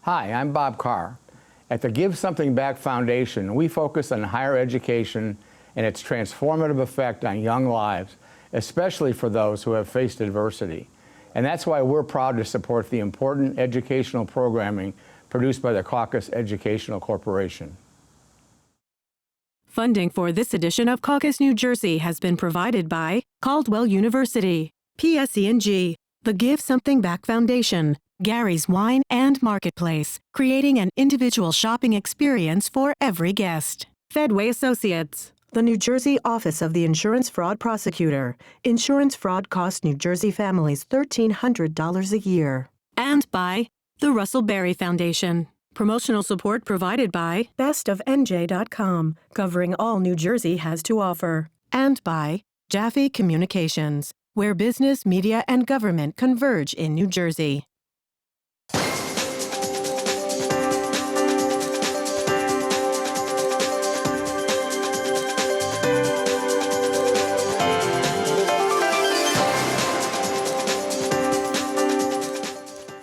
Hi, I'm Bob Carr. At the Give Something Back Foundation, we focus on higher education and its transformative effect on young lives, especially for those who have faced adversity. And that's why we're proud to support the important educational programming produced by the Caucus Educational Corporation. Funding for this edition of Caucus New Jersey has been provided by Caldwell University, PSE&G, the Give Something Back Foundation, Gary's Wine and Marketplace, creating an individual shopping experience for every guest. Fedway Associates, the New Jersey Office of the Insurance Fraud Prosecutor. Insurance fraud costs New Jersey families $1,300 a year. And by the Russell Berry Foundation. Promotional support provided by bestofnj.com, covering all New Jersey has to offer. And by Jaffe Communications, where business, media, and government converge in New Jersey.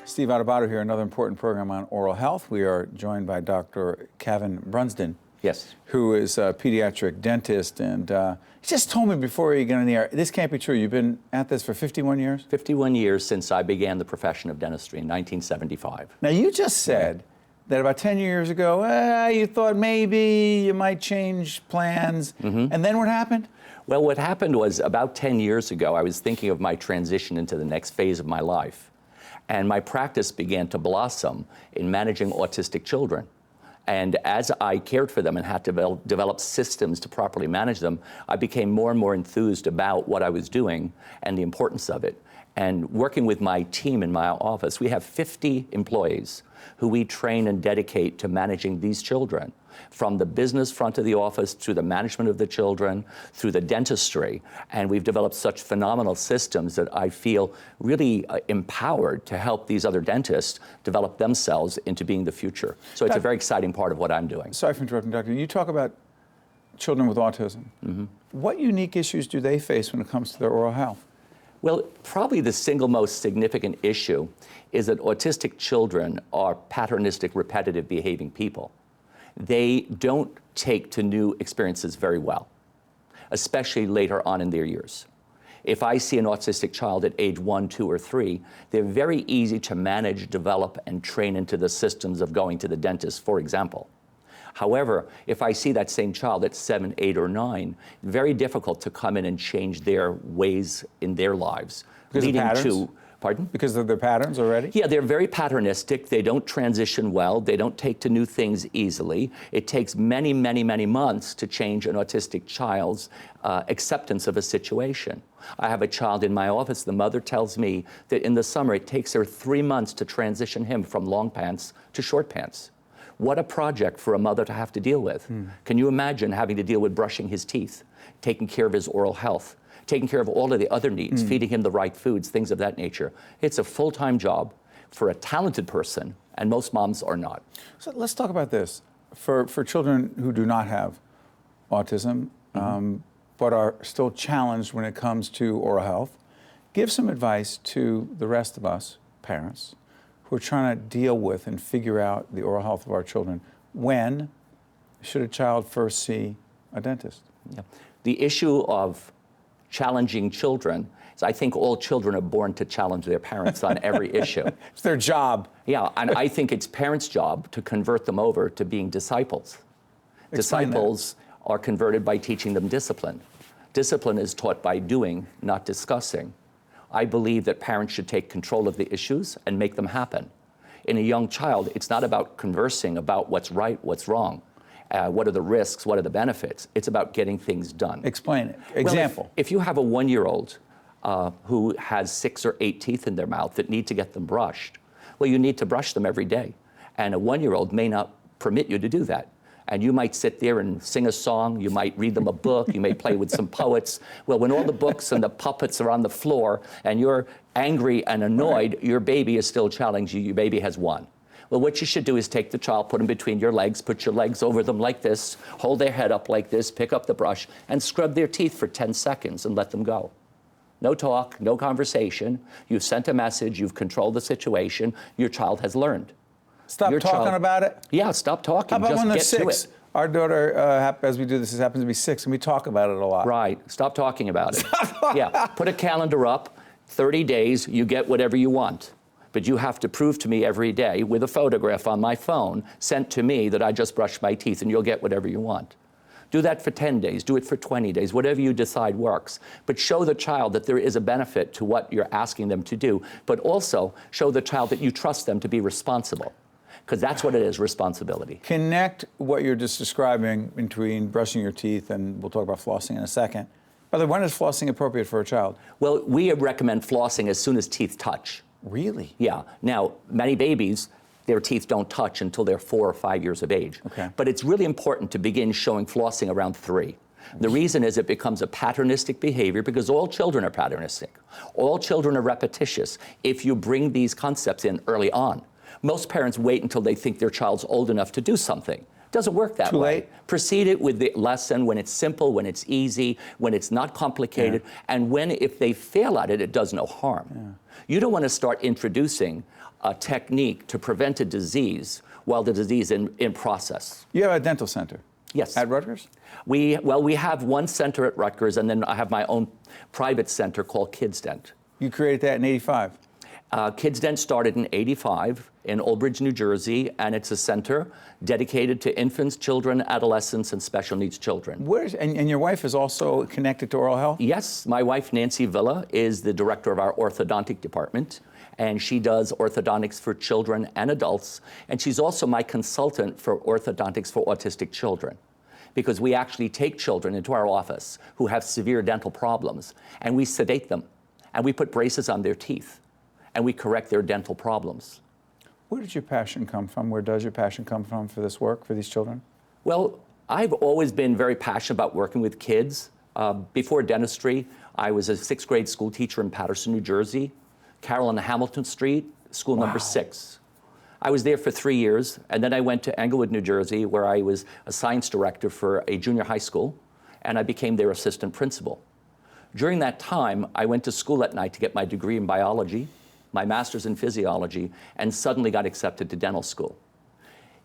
Steve Adubato here, another important program on oral health. We are joined by Dr. Cavan Brunsden. Yes. Who is a pediatric dentist, and he just told me before you get on the air, this can't be true. You've been at this for 51 years? 51 years since I began the profession of dentistry in 1975. Now, you just said that about 10 years ago, you thought maybe you might change plans, and then what happened? Well, what happened was about 10 years ago, I was thinking of my transition into the next phase of my life. And my practice began to blossom in managing autistic children. And as I cared for them and had to develop systems to properly manage them, I became more and more enthused about what I was doing and the importance of it. And working with my team in my office, we have 50 employees who we train and dedicate to managing these children, from the business front of the office to the management of the children, through the dentistry. And we've developed such phenomenal systems that I feel really empowered to help these other dentists develop themselves into being the future. So it's a very exciting part of what I'm doing. Sorry for interrupting, Doctor. You talk about children with autism. What unique issues do they face when it comes to their oral health? Well, probably the single most significant issue is that autistic children are patternistic, repetitive behaving people. They don't take to new experiences very well, especially later on in their years. If I see an autistic child at age 1, 2, or 3, they're very easy to manage, develop, and train into the systems of going to the dentist, for example. However, if I see that same child at 7, 8, or 9, very difficult to come in and change their ways in their lives. Because leading of patterns? to, pardon? Because of their patterns already? Yeah, they're very patternistic. They don't transition well. They don't take to new things easily. It takes many, many, many months to change an autistic child's acceptance of a situation. I have a child in my office. The mother tells me that in the summer it takes her 3 months to transition him from long pants to short pants. What a project for a mother to have to deal with. Can you imagine having to deal with brushing his teeth, taking care of his oral health, taking care of all of the other needs, feeding him the right foods, things of that nature? It's a full-time job for a talented person, and most moms are not. So let's talk about this. For children who do not have autism, but are still challenged when it comes to oral health, give some advice to the rest of us, parents, who are trying to deal with and figure out the oral health of our children. When should a child first see a dentist? Yeah. The issue of challenging children is, I think all children are born to challenge their parents on every issue. It's their job. Yeah, and I think it's parents' job to convert them over to being disciples. Explain Disciples are converted by teaching them discipline. Discipline is taught by doing, not discussing. I believe that parents should take control of the issues and make them happen. In a young child, it's not about conversing about what's right, what's wrong, what are the risks, what are the benefits. It's about getting things done. Explain it. Example. Well, if you have a 1-year-old who has 6 or 8 teeth in their mouth that need to get them brushed, well, you need to brush them every day. And a 1-year-old may not permit you to do that. And you might sit there and sing a song, you might read them a book, you may play with some poets. Well, when all the books and the puppets are on the floor and you're angry and annoyed, your baby is still challenging you, your baby has won. Well, what you should do is take the child, put them between your legs, put your legs over them like this, hold their head up like this, pick up the brush, and scrub their teeth for 10 seconds and let them go. No talk, no conversation. You've sent a message, you've controlled the situation, your child has learned. Stop talking about it? Yeah, stop talking. How about just when they're get to 6? it. Our daughter, as we do this, happens to be 6, and we talk about it a lot. Right. Stop talking about it. Yeah. Put a calendar up. 30 days, you get whatever you want. But you have to prove to me every day with a photograph on my phone sent to me that I just brushed my teeth, and you'll get whatever you want. Do that for 10 days. Do it for 20 days. Whatever you decide works. But show the child that there is a benefit to what you're asking them to do. But also show the child that you trust them to be responsible. Because that's what it is, responsibility. Connect what you're just describing between brushing your teeth, and we'll talk about flossing in a second. By the way, when is flossing appropriate for a child? Well, we recommend flossing as soon as teeth touch. Really? Yeah. Now, many babies, their teeth don't touch until they're 4 or 5 years of age. Okay. But it's really important to begin showing flossing around 3. The reason is it becomes a patternistic behavior because all children are patternistic. All children are repetitious if you bring these concepts in early on. Most parents wait until they think their child's old enough to do something. Doesn't work that way. Too late? Proceed it with the lesson when it's simple, when it's easy, when it's not complicated, and when, if they fail at it, it does no harm. Yeah. You don't want to start introducing a technique to prevent a disease while the disease is in process. You have a dental center? Yes. At Rutgers? We have one center at Rutgers, and then I have my own private center called Kids Dent. You created that in '85? Kids Dent started in '85 in Old Bridge, New Jersey, and it's a center dedicated to infants, children, adolescents, and special needs children. And your wife is also connected to oral health? Yes, my wife, Nancy Villa, is the director of our orthodontic department, and she does orthodontics for children and adults, and she's also my consultant for orthodontics for autistic children, because we actually take children into our office who have severe dental problems, and we sedate them, and we put braces on their teeth, and we correct their dental problems. Where did your passion come from? Where does your passion come from for this work, for these children? Well, I've always been very passionate about working with kids. Before dentistry, I was a 6th grade school teacher in Paterson, New Jersey, Carroll and Hamilton Street, school number 6. I was there for 3 years, and then I went to Englewood, New Jersey, where I was a science director for a junior high school, and I became their assistant principal. During that time, I went to school at night to get my degree in biology, my master's in physiology, and suddenly got accepted to dental school.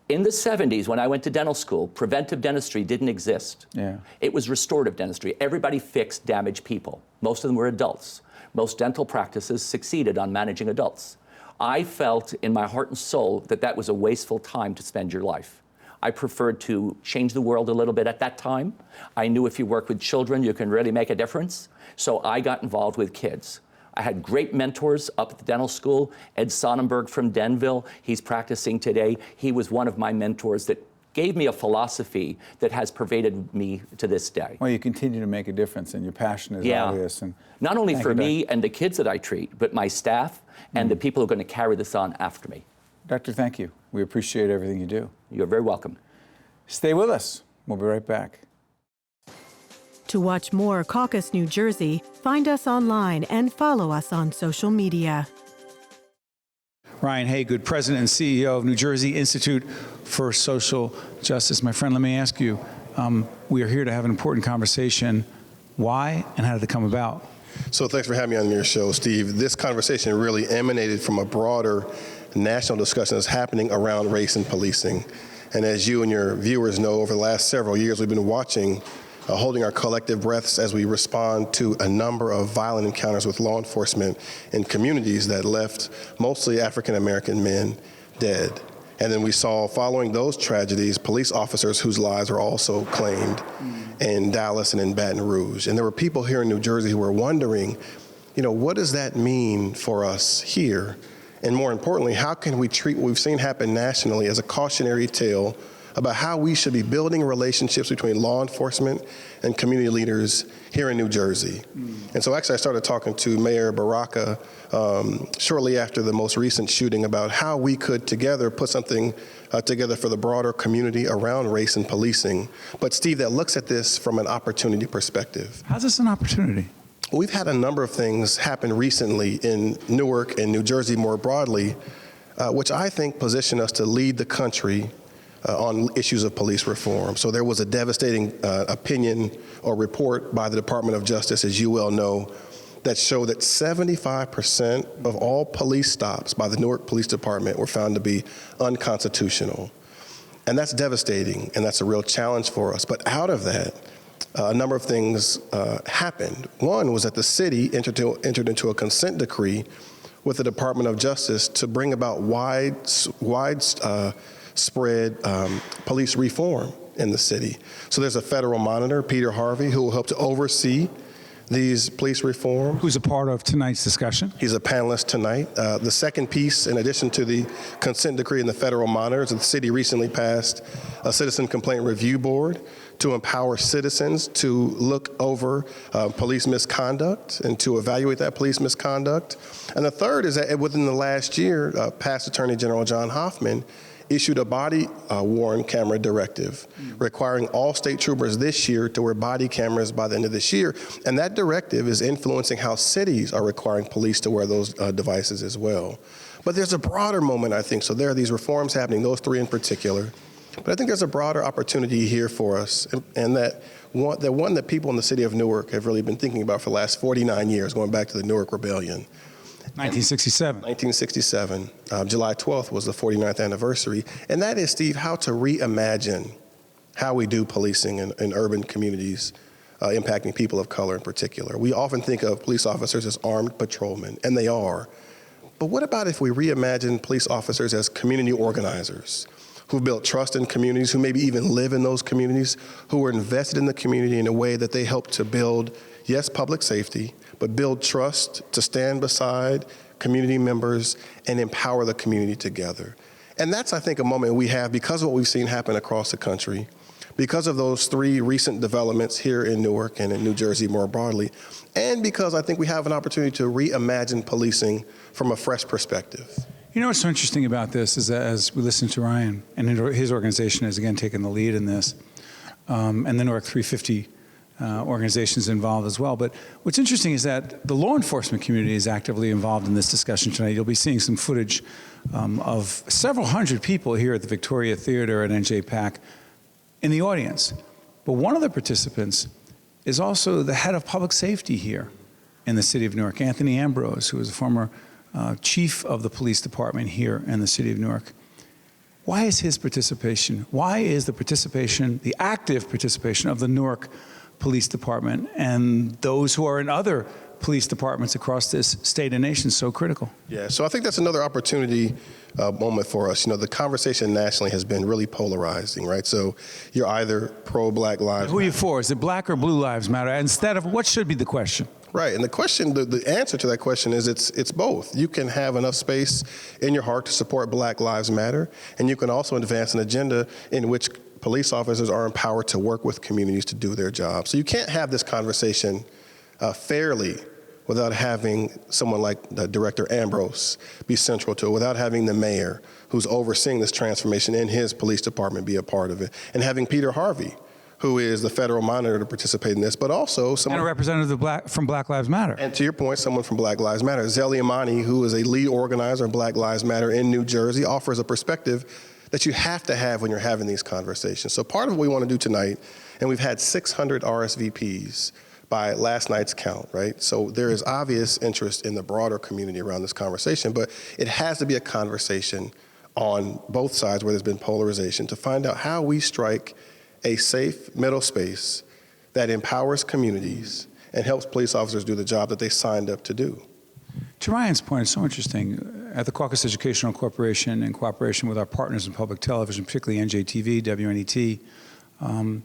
In the 70s, when I went to dental school, preventive dentistry didn't exist. Yeah. It was restorative dentistry. Everybody fixed damaged people. Most of them were adults. Most dental practices succeeded on managing adults. I felt in my heart and soul that that was a wasteful time to spend your life. I preferred to change the world a little bit at that time. I knew if you work with children, you can really make a difference. So I got involved with kids. I had great mentors up at the dental school. Ed Sonnenberg from Denville, he's practicing today. He was one of my mentors that gave me a philosophy that has pervaded me to this day. Well, you continue to make a difference, and your passion is obvious. And not only for me and the kids that I treat, but my staff and the people who are going to carry this on after me. Doctor, thank you. We appreciate everything you do. You're very welcome. Stay with us. We'll be right back. To watch more Caucus New Jersey, find us online and follow us on social media. Ryan Haygood, President and CEO of New Jersey Institute for Social Justice. My friend, let me ask you, we are here to have an important conversation. Why and how did it come about? So thanks for having me on your show, Steve. This conversation really emanated from a broader national discussion that's happening around race and policing. And as you and your viewers know, over the last several years, we've been watching holding our collective breaths as we respond to a number of violent encounters with law enforcement in communities that left mostly African-American men dead. And then we saw, following those tragedies, police officers whose lives were also claimed in Dallas and in Baton Rouge. And there were people here in New Jersey who were wondering, what does that mean for us here? And more importantly, how can we treat what we've seen happen nationally as a cautionary tale about how we should be building relationships between law enforcement and community leaders here in New Jersey. And so actually I started talking to Mayor Baraka shortly after the most recent shooting about how we could together put something together for the broader community around race and policing. But Steve, that looks at this from an opportunity perspective. How's this an opportunity? We've had a number of things happen recently in Newark and New Jersey more broadly, which I think position us to lead the country on issues of police reform. So there was a devastating opinion or report by the Department of Justice, as you well know, that show that 75% of all police stops by the Newark Police Department were found to be unconstitutional. And that's devastating, and that's a real challenge for us. But out of that, a number of things happened. One was that the city entered into a consent decree with the Department of Justice to bring about widespread police reform in the city. So there's a federal monitor, Peter Harvey, who will help to oversee these police reforms. Who's a part of tonight's discussion? He's a panelist tonight. The second piece, in addition to the consent decree and the federal monitors, the city recently passed a citizen complaint review board to empower citizens to look over police misconduct and to evaluate that police misconduct. And the third is that within the last year, past Attorney General John Hoffman issued a body-worn camera directive requiring all state troopers this year to wear body cameras by the end of this year. And that directive is influencing how cities are requiring police to wear those devices as well. But there's a broader moment, I think. So there are these reforms happening, those three in particular. But I think there's a broader opportunity here for us, and that one that people in the city of Newark have really been thinking about for the last 49 years, going back to the Newark Rebellion. 1967. 1967. July 12th was the 49th anniversary. And that is, Steve, how to reimagine how we do policing in urban communities, impacting people of color in particular. We often think of police officers as armed patrolmen, and they are. But what about if we reimagine police officers as community organizers who built trust in communities, who maybe even live in those communities, who are invested in the community in a way that they help to build, yes, public safety, but build trust to stand beside community members and empower the community together. And that's, I think, a moment we have because of what we've seen happen across the country, because of those three recent developments here in Newark and in New Jersey more broadly, and because I think we have an opportunity to reimagine policing from a fresh perspective. You know what's so interesting about this is that as we listen to Ryan, and his organization has again taken the lead in this, and the Newark 350 organizations involved as well. But what's interesting is that the law enforcement community is actively involved in this discussion tonight. You'll be seeing some footage of several hundred people here at the Victoria Theater at NJPAC in the audience. But one of the participants is also the head of public safety here in the city of Newark, Anthony Ambrose, who is a former chief of the police department here in the city of Newark. Why is his participation, why is the participation, the active participation of the Newark Police Department and those who are in other police departments across this state and nation so critical? Yeah, so I think that's another opportunity moment for us. You know, the conversation nationally has been really polarizing, right? So you're either pro-Black Lives Matter. Who are you for? Is it Black or Blue Lives Matter? Instead of, what should be the question? Right, and the question, the answer to that question is it's both. You can have enough space in your heart to support Black Lives Matter, and you can also advance an agenda in which police officers are empowered to work with communities to do their job. So you can't have this conversation fairly without having someone like Director Ambrose be central to it, without having the mayor who's overseeing this transformation in his police department be a part of it, and having Peter Harvey, who is the federal monitor, to participate in this, but also someone— And a representative from Black Lives Matter. And to your point, someone from Black Lives Matter. Zeli Amani, who is a lead organizer of Black Lives Matter in New Jersey, offers a perspective that you have to have when you're having these conversations. So part of what we want to do tonight, and we've had 600 RSVPs by last night's count, right? So there is obvious interest in the broader community around this conversation, but it has to be a conversation on both sides where there's been polarization to find out how we strike a safe middle space that empowers communities and helps police officers do the job that they signed up to do. To Ryan's point, it's so interesting. At the Caucus Educational Corporation, in cooperation with our partners in public television, particularly NJTV, WNET,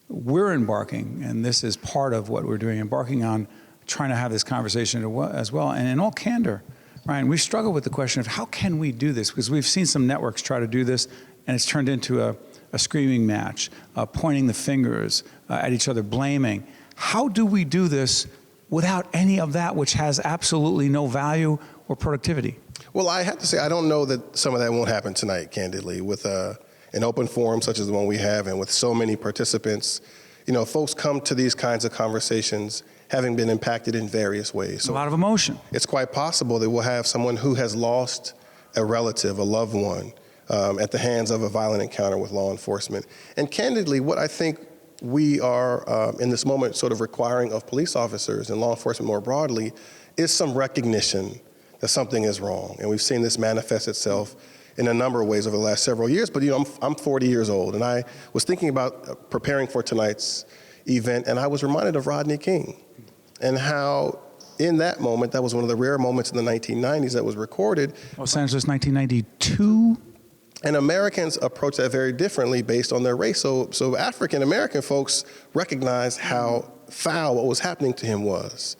we're embarking, and this is part of what we're doing, embarking on trying to have this conversation as well. And in all candor, Ryan, we struggle with the question of how can we do this? Because we've seen some networks try to do this, and it's turned into a screaming match, pointing the fingers at each other, blaming. How do we do this without any of that which has absolutely no value or productivity? Well, I have to say, I don't know that some of that won't happen tonight, candidly, with an open forum such as the one we have and with so many participants. You know, folks come to these kinds of conversations having been impacted in various ways. So a lot of emotion. It's quite possible that we'll have someone who has lost a relative, a loved one, at the hands of a violent encounter with law enforcement. And candidly, what I think we are in this moment sort of requiring of police officers and law enforcement more broadly is some recognition that something is wrong. And we've seen this manifest itself in a number of ways over the last several years. But I'm 40 years old, and I was thinking about preparing for tonight's event, and I was reminded of Rodney King and how in that moment, that was one of the rare moments in the 1990s that was recorded. Los Angeles, 1992? And Americans approach that very differently based on their race. So African-American folks recognized how foul what was happening to him was.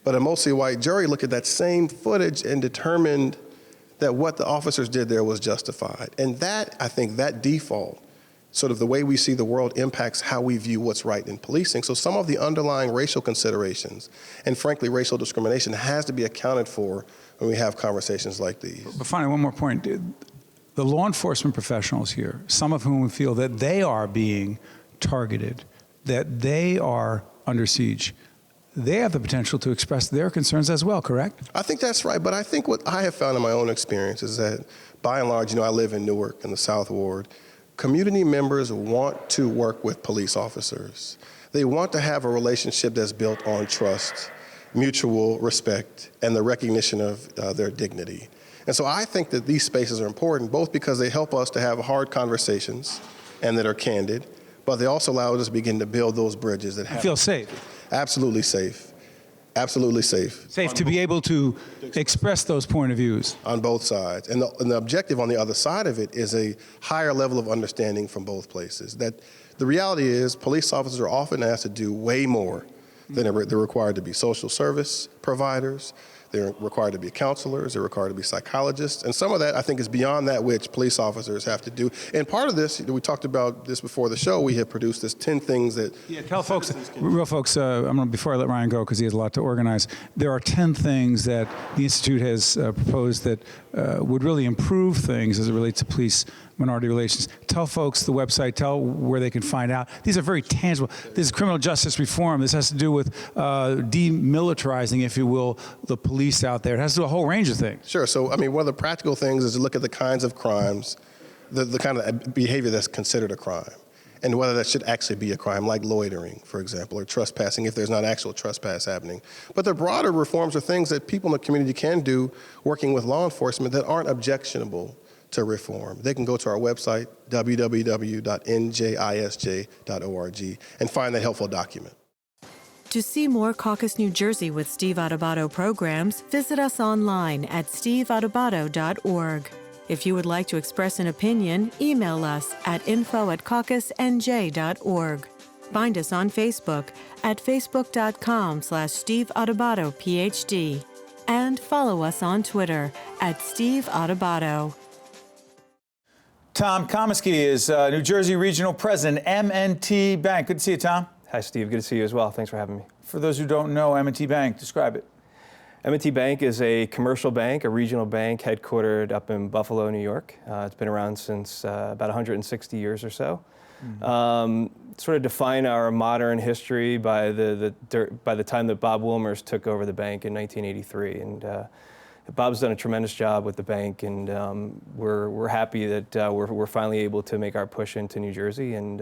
But a mostly white jury looked at that same footage and determined that what the officers did there was justified. And that, I think, that default, sort of the way we see the world impacts how we view what's right in policing. So some of the underlying racial considerations and frankly racial discrimination has to be accounted for when we have conversations like these. But finally, one more point. The law enforcement professionals here, some of whom feel that they are being targeted, that they are under siege, they have the potential to express their concerns as well, correct? I think that's right, but I think what I have found in my own experience is that by and large, I live in Newark in the South Ward, community members want to work with police officers. They want to have a relationship that's built on trust, mutual respect, and the recognition of their dignity. And so I think that these spaces are important, both because they help us to have hard conversations and that are candid, but they also allow us to begin to build those bridges that Feel safe. Absolutely safe. Absolutely safe. Safe to be able to express those point of views. On both sides. And the objective on the other side of it is a higher level of understanding from both places. That the reality is police officers are often asked to do way more than they're required to be social service providers. They're required to be counselors, they're required to be psychologists, and some of that I think is beyond that which police officers have to do. And part of this, we talked about this before the show, we have produced this 10 things that... Yeah, tell folks, before I let Ryan go, because he has a lot to organize, there are 10 things that the Institute has proposed that would really improve things as it relates to police minority relations. Tell folks the website, tell where they can find out. These are very tangible. This is criminal justice reform. This has to do with demilitarizing, if you will, the police out there. It has to do with a whole range of things. Sure. So, one of the practical things is to look at the kinds of crimes, the kind of behavior that's considered a crime, and whether that should actually be a crime, like loitering, for example, or trespassing, if there's not actual trespass happening. But the broader reforms are things that people in the community can do working with law enforcement that aren't objectionable to reform. They can go to our website, www.njisj.org, and find that helpful document. To see more Caucus New Jersey with Steve Adubato programs, visit us online at steveadubato.org. If you would like to express an opinion, email us at info@caucusnj.org. Find us on Facebook at facebook.com/Steve Adubato, PhD. And follow us on Twitter at Steve Adubato. Tom Comiskey is New Jersey Regional President, M&T Bank. Good to see you, Tom. Hi, Steve. Good to see you as well. Thanks for having me. For those who don't know M&T Bank, describe it. M&T Bank is a commercial bank, a regional bank headquartered up in Buffalo, New York. It's been around since about 160 years or so. Sort of define our modern history by the time that Bob Wilmers took over the bank in 1983. And Bob's done a tremendous job with the bank, and we're happy that we're finally able to make our push into New Jersey, and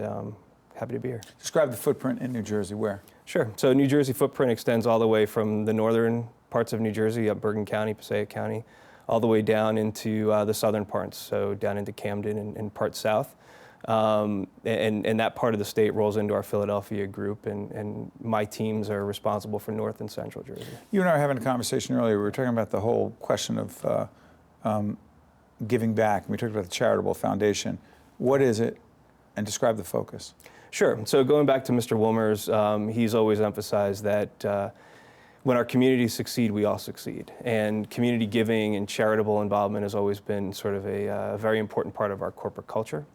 happy to be here. Describe the footprint in New Jersey. Where? Sure. So New Jersey footprint extends all the way from the northern parts of New Jersey, up Bergen County, Passaic County, all the way down into the southern parts, so down into Camden and parts south. And that part of the state rolls into our Philadelphia group, and my teams are responsible for North and Central Jersey. You and I were having a conversation earlier. We were talking about the whole question of giving back. We talked about the Charitable Foundation. What is it? And describe the focus. Sure. So going back to Mr. Wilmers, he's always emphasized that when our communities succeed, we all succeed. And community giving and charitable involvement has always been sort of a very important part of our corporate culture.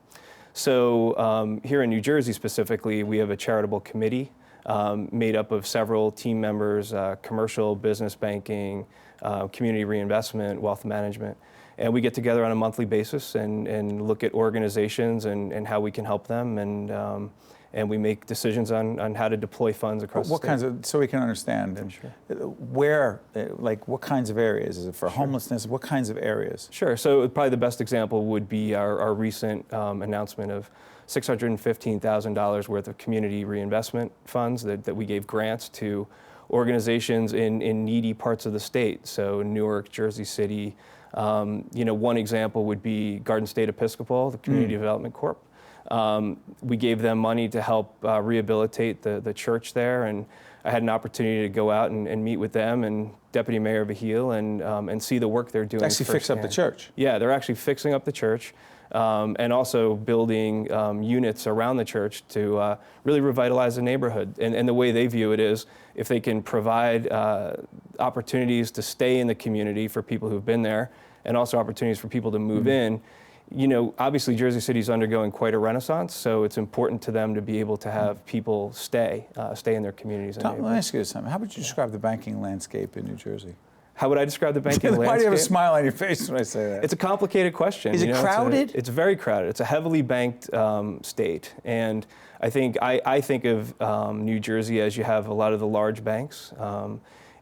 So here in New Jersey specifically, we have a charitable committee made up of several team members, commercial, business banking, community reinvestment, wealth management. And we get together on a monthly basis and look at organizations and how we can help them and and we make decisions on how to deploy funds across What the state. kinds of, so we can understand, and where, like what kinds of areas? Is it for homelessness? What kinds of areas? Sure. So probably the best example would be our recent announcement of $615,000 worth of community reinvestment funds that we gave grants to organizations in needy parts of the state. So Newark, Jersey City. One example would be Garden State Episcopal, the Community Development Corp. We gave them money to help rehabilitate the church there, and I had an opportunity to go out and meet with them and Deputy Mayor Vahil and see the work they're doing. To actually fix up the church. Yeah, they're actually fixing up the church and also building units around the church to really revitalize the neighborhood. And the way they view it is if they can provide opportunities to stay in the community for people who've been there and also opportunities for people to move in. Obviously Jersey City is undergoing quite a renaissance, so it's important to them to be able to have people stay in their communities. Tom, let me ask you this something. How would you describe the banking landscape in New Jersey? How would I describe the banking landscape? Why do you have a smile on your face when I say that? It's a complicated question. Is it crowded? It's very crowded. It's a heavily banked state, and I think of New Jersey as you have a lot of the large banks.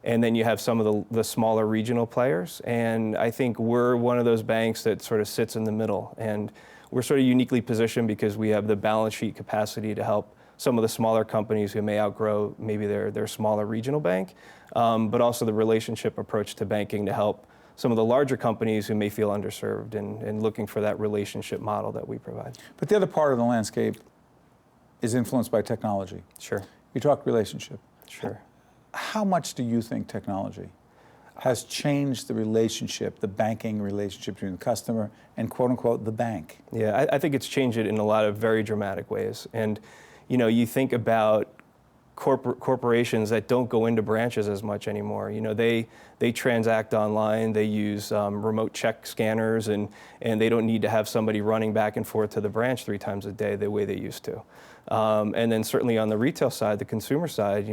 And then you have some of the smaller regional players. And I think we're one of those banks that sort of sits in the middle. And we're sort of uniquely positioned because we have the balance sheet capacity to help some of the smaller companies who may outgrow maybe their smaller regional bank, but also the relationship approach to banking to help some of the larger companies who may feel underserved and looking for that relationship model that we provide. But the other part of the landscape is influenced by technology. Sure. You talk relationship. Sure. How much do you think technology has changed the relationship, the banking relationship between the customer and quote unquote the bank? Yeah, I think it's changed it in a lot of very dramatic ways. And you think about corporations that don't go into branches as much anymore. They transact online, they use remote check scanners, and they don't need to have somebody running back and forth to the branch 3 times a day the way they used to. And then certainly on the retail side, the consumer side,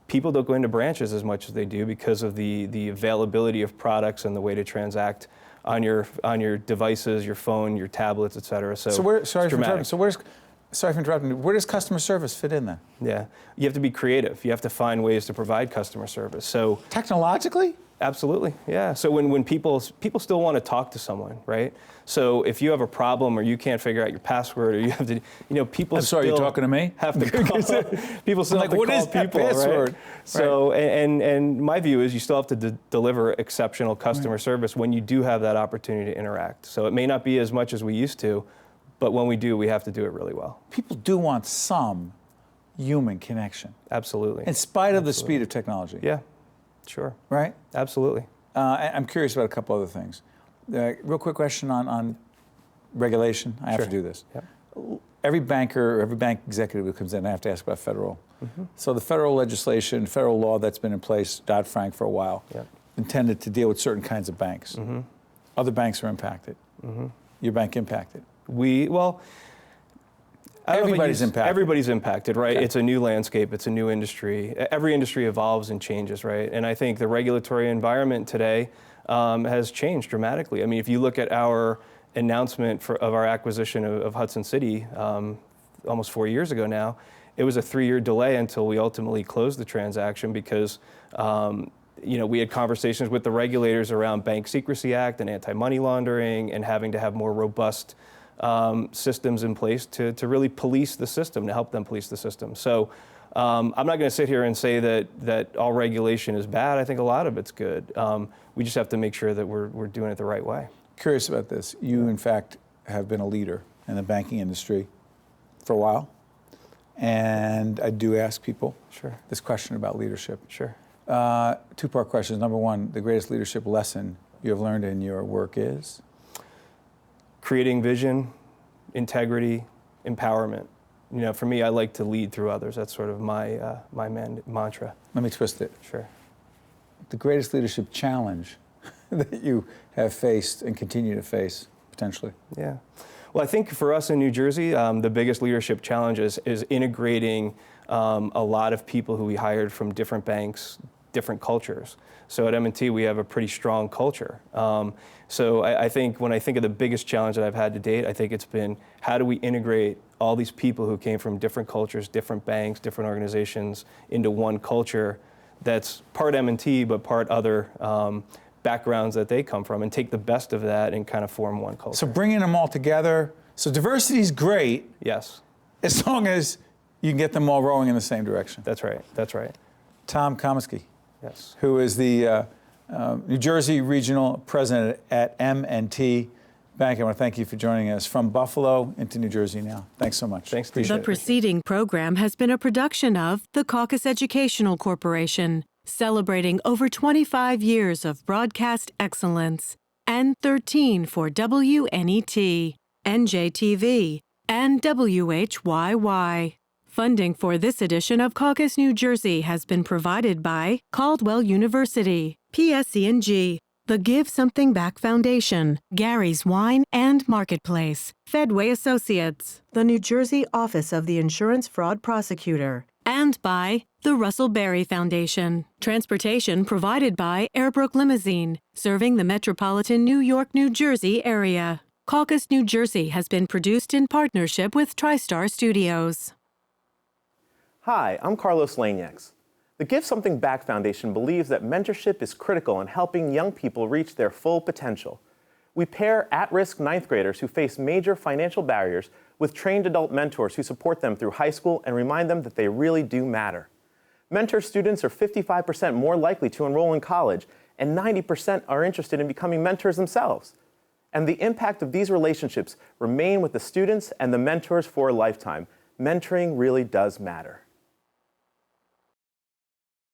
people don't go into branches as much as they do because of the availability of products and the way to transact on your devices, your phone, your tablets, et cetera. Sorry for interrupting. Where does customer service fit in then? Yeah, you have to be creative. You have to find ways to provide customer service. So technologically? Absolutely, yeah. So when people still want to talk to someone, right? So if you have a problem or you can't figure out your password or you have to, people I'm sorry, still you're talking to me? have to call. People still have to what call is that people, password? right? So and my view is you still have to deliver exceptional customer service when you do have that opportunity to interact. So it may not be as much as we used to, but when we do, we have to do it really well. People do want some human connection. Absolutely. In spite of the speed of technology. Yeah, sure. Right? Absolutely. I'm curious about a couple other things. Real quick question on regulation. I have to do this. Yep. Every banker, every bank executive who comes in, I have to ask about federal. So the federal legislation, federal law that's been in place, Dodd-Frank for a while, intended to deal with certain kinds of banks. Other banks are impacted. Your bank impacted. Everybody's impacted. Everybody's impacted, right? Okay. It's a new landscape. It's a new industry. Every industry evolves and changes, right? And I think the regulatory environment today has changed dramatically. I mean, if you look at our announcement of our acquisition of Hudson City almost 4 years ago now, it was a 3-year delay until we ultimately closed the transaction because we had conversations with the regulators around Bank Secrecy Act and anti-money laundering and having to have more robust systems in place to really police the system, to help them police the system. So I'm not going to sit here and say that all regulation is bad. I think a lot of it's good. We just have to make sure that we're doing it the right way. Curious about this. You, in fact, have been a leader in the banking industry for a while. And I do ask people this question about leadership. Sure. 2-part questions. Number one, the greatest leadership lesson you have learned in your work is? Creating vision, integrity, empowerment. For me, I like to lead through others. That's sort of my mantra. Let me twist it. Sure. The greatest leadership challenge that you have faced and continue to face, potentially? Yeah. Well, I think for us in New Jersey, the biggest leadership challenge is integrating a lot of people who we hired from different banks, different cultures. So at M&T, we have a pretty strong culture. So I think when I think of the biggest challenge that I've had to date, I think it's been how do we integrate all these people who came from different cultures, different banks, different organizations into one culture that's part M&T, but part other backgrounds that they come from, and take the best of that and kind of form one culture. So bringing them all together. So diversity is great. Yes. As long as you can get them all rowing in the same direction. That's right. That's right. Tom Comiskey, Yes. who is the New Jersey Regional President at M&T Bank. I want to thank you for joining us from Buffalo into New Jersey now. Thanks so much. Thanks, Appreciate The it. preceding program has been a production of the Caucus Educational Corporation, celebrating over 25 years of broadcast excellence, and 13 for WNET, NJTV, and WHYY. Funding for this edition of Caucus New Jersey has been provided by Caldwell University, PSE&G, the Give Something Back Foundation, Gary's Wine and Marketplace, Fedway Associates, the New Jersey Office of the Insurance Fraud Prosecutor, and by the Russell Berry Foundation. Transportation provided by Airbrook Limousine, serving the metropolitan New York, New Jersey area. Caucus New Jersey has been produced in partnership with TriStar Studios. Hi, I'm Carlos Laniax. The Give Something Back Foundation believes that mentorship is critical in helping young people reach their full potential. We pair at-risk ninth graders who face major financial barriers with trained adult mentors who support them through high school and remind them that they really do matter. Mentor students are 55% more likely to enroll in college, and 90% are interested in becoming mentors themselves. And the impact of these relationships remain with the students and the mentors for a lifetime. Mentoring really does matter.